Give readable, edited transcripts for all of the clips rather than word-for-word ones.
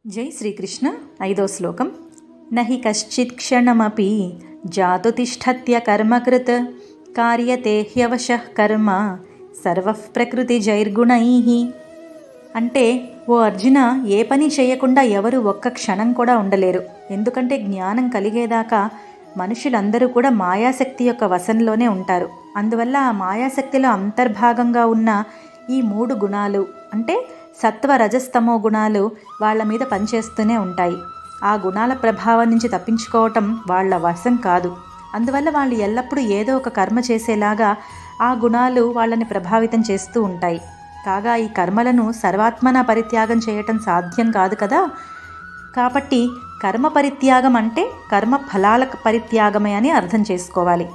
జై శ్రీకృష్ణ. 5వ శ్లోకం. నహి కశ్చిత్ క్షణమపి జాతు తిష్ఠత్య కర్మకృత్ కార్యతే హ్యవశః కర్మ సర్వః ప్రకృతి జైర్గుణైః. అంటే ఓ అర్జున, ఏ పని చేయకుండా ఎవరు ఒక్క క్షణం కూడా ఉండలేరు. ఎందుకంటే జ్ఞానం కలిగేదాకా మనుషులందరూ కూడా మాయాశక్తి యొక్క వశంలోనే ఉంటారు. అందువల్ల ఆ మాయాశక్తిలో అంతర్భాగంగా ఉన్న ఈ 3 గుణాలు అంటే సత్వ రజస్తమో గుణాలు వాళ్ళ మీద పనిచేస్తూనే ఉంటాయి. ఆ గుణాల ప్రభావం నుంచి తప్పించుకోవటం వాళ్ళ వశం కాదు. అందువల్ల వాళ్ళు ఎల్లప్పుడూ ఏదో ఒక కర్మ చేసేలాగా ఆ గుణాలు వాళ్ళని ప్రభావితం చేస్తూ ఉంటాయి. కాగా ఈ కర్మలను సర్వాత్మన పరిత్యాగం చేయటం సాధ్యం కాదు కదా. కాబట్టి కర్మ పరిత్యాగం అంటే కర్మ ఫలాల పరిత్యాగమే అని అర్థం చేసుకోవాలి.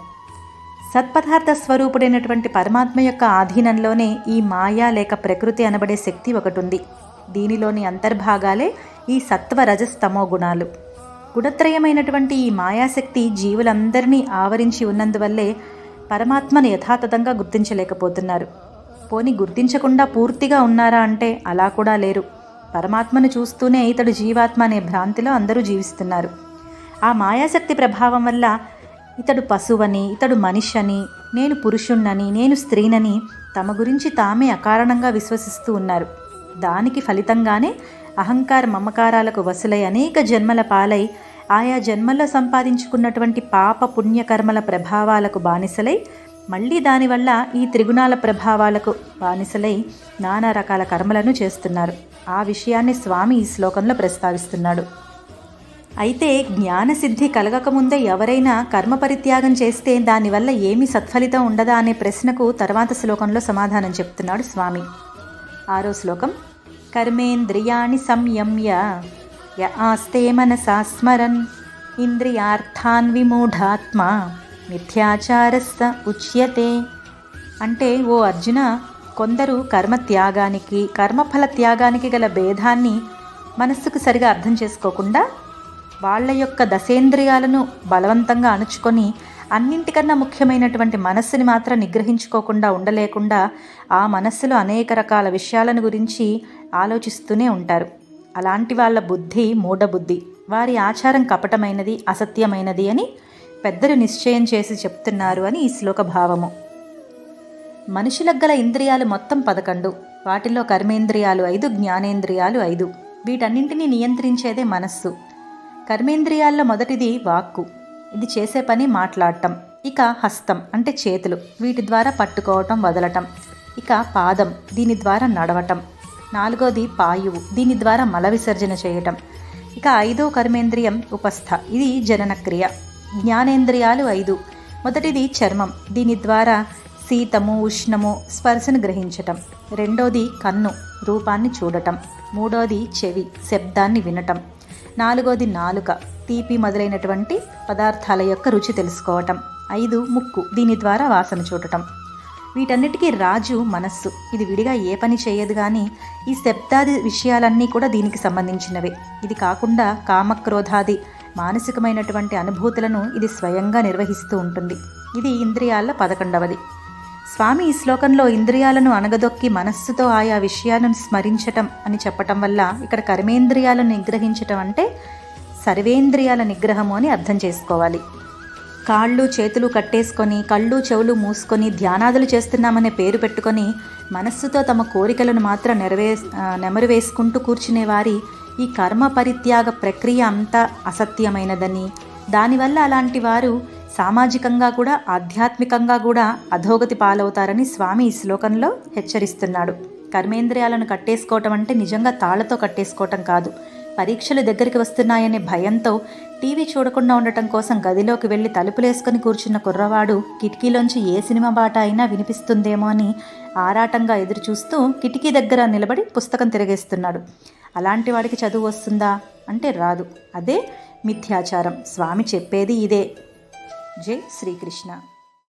సత్పదార్థ స్వరూపుడైనటువంటి పరమాత్మ యొక్క ఆధీనంలోనే ఈ మాయా లేక ప్రకృతి అనబడే శక్తి ఒకటి ఉంది. దీనిలోని అంతర్భాగాలే ఈ సత్వ రజస్తమో గుణాలు. గుణత్రయమైనటువంటి ఈ మాయాశక్తి జీవులందరినీ ఆవరించి ఉన్నందువల్లే పరమాత్మను యథాతథంగా గుర్తించలేకపోతున్నారు. పోని గుర్తించకుండా పూర్తిగా ఉన్నారా అంటే అలా కూడా లేరు. పరమాత్మను చూస్తూనే ఇతడు జీవాత్మ అనే భ్రాంతిలో అందరూ జీవిస్తున్నారు. ఆ మాయాశక్తి ప్రభావం వల్ల ఇతడు పశువని, ఇతడు మనిషి అని, నేను పురుషుణ్ణని, నేను స్త్రీనని తమ గురించి తామే అకారణంగా విశ్వసిస్తూ ఉన్నారు. దానికి ఫలితంగానే అహంకార మమకారాలకు వసులై అనేక జన్మల పాలై ఆయా జన్మల్లో సంపాదించుకున్నటువంటి పాప పుణ్యకర్మల ప్రభావాలకు బానిసలై మళ్ళీ దానివల్ల ఈ త్రిగుణాల ప్రభావాలకు బానిసలై నానా రకాల కర్మలను చేస్తున్నారు. ఆ విషయాన్ని స్వామి ఈ శ్లోకంలో ప్రస్తావిస్తున్నాడు. అయితే జ్ఞానసిద్ధి కలగకముందే ఎవరైనా కర్మ పరిత్యాగం చేస్తే దానివల్ల ఏమీ సత్ఫలితం ఉండదా అనే ప్రశ్నకు తర్వాత శ్లోకంలో సమాధానం చెప్తున్నాడు స్వామి. 6వ శ్లోకం. కర్మేంద్రియాణి సంయమ్య య ఆస్తే మనసా స్మరన్ ఇంద్రియార్థాన్ విమూఢాత్మ మిథ్యాచారస్స ఉచ్యతే. అంటే ఓ అర్జున, కొందరు కర్మత్యాగానికి కర్మఫల త్యాగానికి గల భేదాన్ని మనస్సుకు సరిగా అర్థం చేసుకోకుండా వాళ్ళ యొక్క దశేంద్రియాలను బలవంతంగా అణుచుకొని అన్నింటికన్నా ముఖ్యమైనటువంటి మనస్సుని మాత్రం నిగ్రహించుకోకుండా ఉండలేకుండా ఆ మనస్సులో అనేక రకాల విషయాలను గురించి ఆలోచిస్తూనే ఉంటారు. అలాంటి వాళ్ళ బుద్ధి మూఢబుద్ధి, వారి ఆచారం కపటమైనది, అసత్యమైనది అని పెద్దలు నిశ్చయం చేసి చెప్తున్నారు అని ఈ శ్లోక భావము. మనుషులకు గల ఇంద్రియాలు మొత్తం 11. వాటిల్లో కర్మేంద్రియాలు 5, జ్ఞానేంద్రియాలు 5. వీటన్నింటినీ నియంత్రించేదే మనస్సు. కర్మేంద్రియాల్లో మొదటిది వాక్కు, ఇది చేసే పని మాట్లాడటం. ఇక హస్తం అంటే చేతులు, వీటి ద్వారా పట్టుకోవటం వదలటం. ఇక పాదం, దీని ద్వారా నడవటం. 4వది పాయువు, దీని ద్వారా మల విసర్జన చేయటం. ఇక 5వ కర్మేంద్రియం ఉపస్థ, ఇది జననక్రియ. జ్ఞానేంద్రియాలు 5. మొదటిది చర్మం, దీని ద్వారా శీతము ఉష్ణము స్పర్శను గ్రహించటం. 2వది కన్ను, రూపాన్ని చూడటం. 3వది చెవి, శబ్దాన్ని వినటం. 4వది నాలుక, తీపి మొదలైనటువంటి పదార్థాల యొక్క రుచి తెలుసుకోవటం. 5 ముక్కు, దీని ద్వారా వాసన చూడటం. వీటన్నిటికీ రాజు మనస్సు. ఇది విడిగా ఏ పని చేయదు, కానీ ఈ శబ్దాది విషయాలన్నీ కూడా దీనికి సంబంధించినవే. ఇది కాకుండా కామక్రోధాది మానసికమైనటువంటి అనుభూతులను ఇది స్వయంగా నిర్వహిస్తూ ఉంటుంది. ఇది ఇంద్రియాల 11వది. స్వామి ఈ శ్లోకంలో ఇంద్రియాలను అణగదొక్కి మనస్సుతో ఆయా విషయాలను స్మరించటం అని చెప్పటం వల్ల ఇక్కడ కర్మేంద్రియాలను నిగ్రహించటం అంటే సర్వేంద్రియాల నిగ్రహము అని అర్థం చేసుకోవాలి. కాళ్ళు చేతులు కట్టేసుకొని కళ్ళు చెవులు మూసుకొని ధ్యానాదులు చేస్తున్నామనే పేరు పెట్టుకొని మనస్సుతో తమ కోరికలను మాత్రం నెమరు వేసుకుంటూ కూర్చునే వారి ఈ కర్మ పరిత్యాగ ప్రక్రియ అంతా అసత్యమైనదని, దానివల్ల అలాంటి వారు సామాజికంగా కూడా ఆధ్యాత్మికంగా కూడా అధోగతి పాలవుతారని స్వామి ఈ శ్లోకంలో హెచ్చరిస్తున్నాడు. కర్మేంద్రియాలను కట్టేసుకోవటం అంటే నిజంగా తాళ్లతో కట్టేసుకోవటం కాదు. పరీక్షలు దగ్గరికి వస్తున్నాయనే భయంతో టీవీ చూడకుండా ఉండటం కోసం గదిలోకి వెళ్ళి తలుపులేసుకొని కూర్చున్న కుర్రవాడు కిటికీలోంచి ఏ సినిమా బాట అయినా వినిపిస్తుందేమో అని ఆరాటంగా ఎదురు చూస్తూ కిటికీ దగ్గర నిలబడి పుస్తకం తిరగేస్తున్నాడు. అలాంటి వాడికి చదువు వస్తుందా అంటే రాదు. అదే మిథ్యాచారం. స్వామి చెప్పేది ఇదే. జై శ్రీకృష్ణ.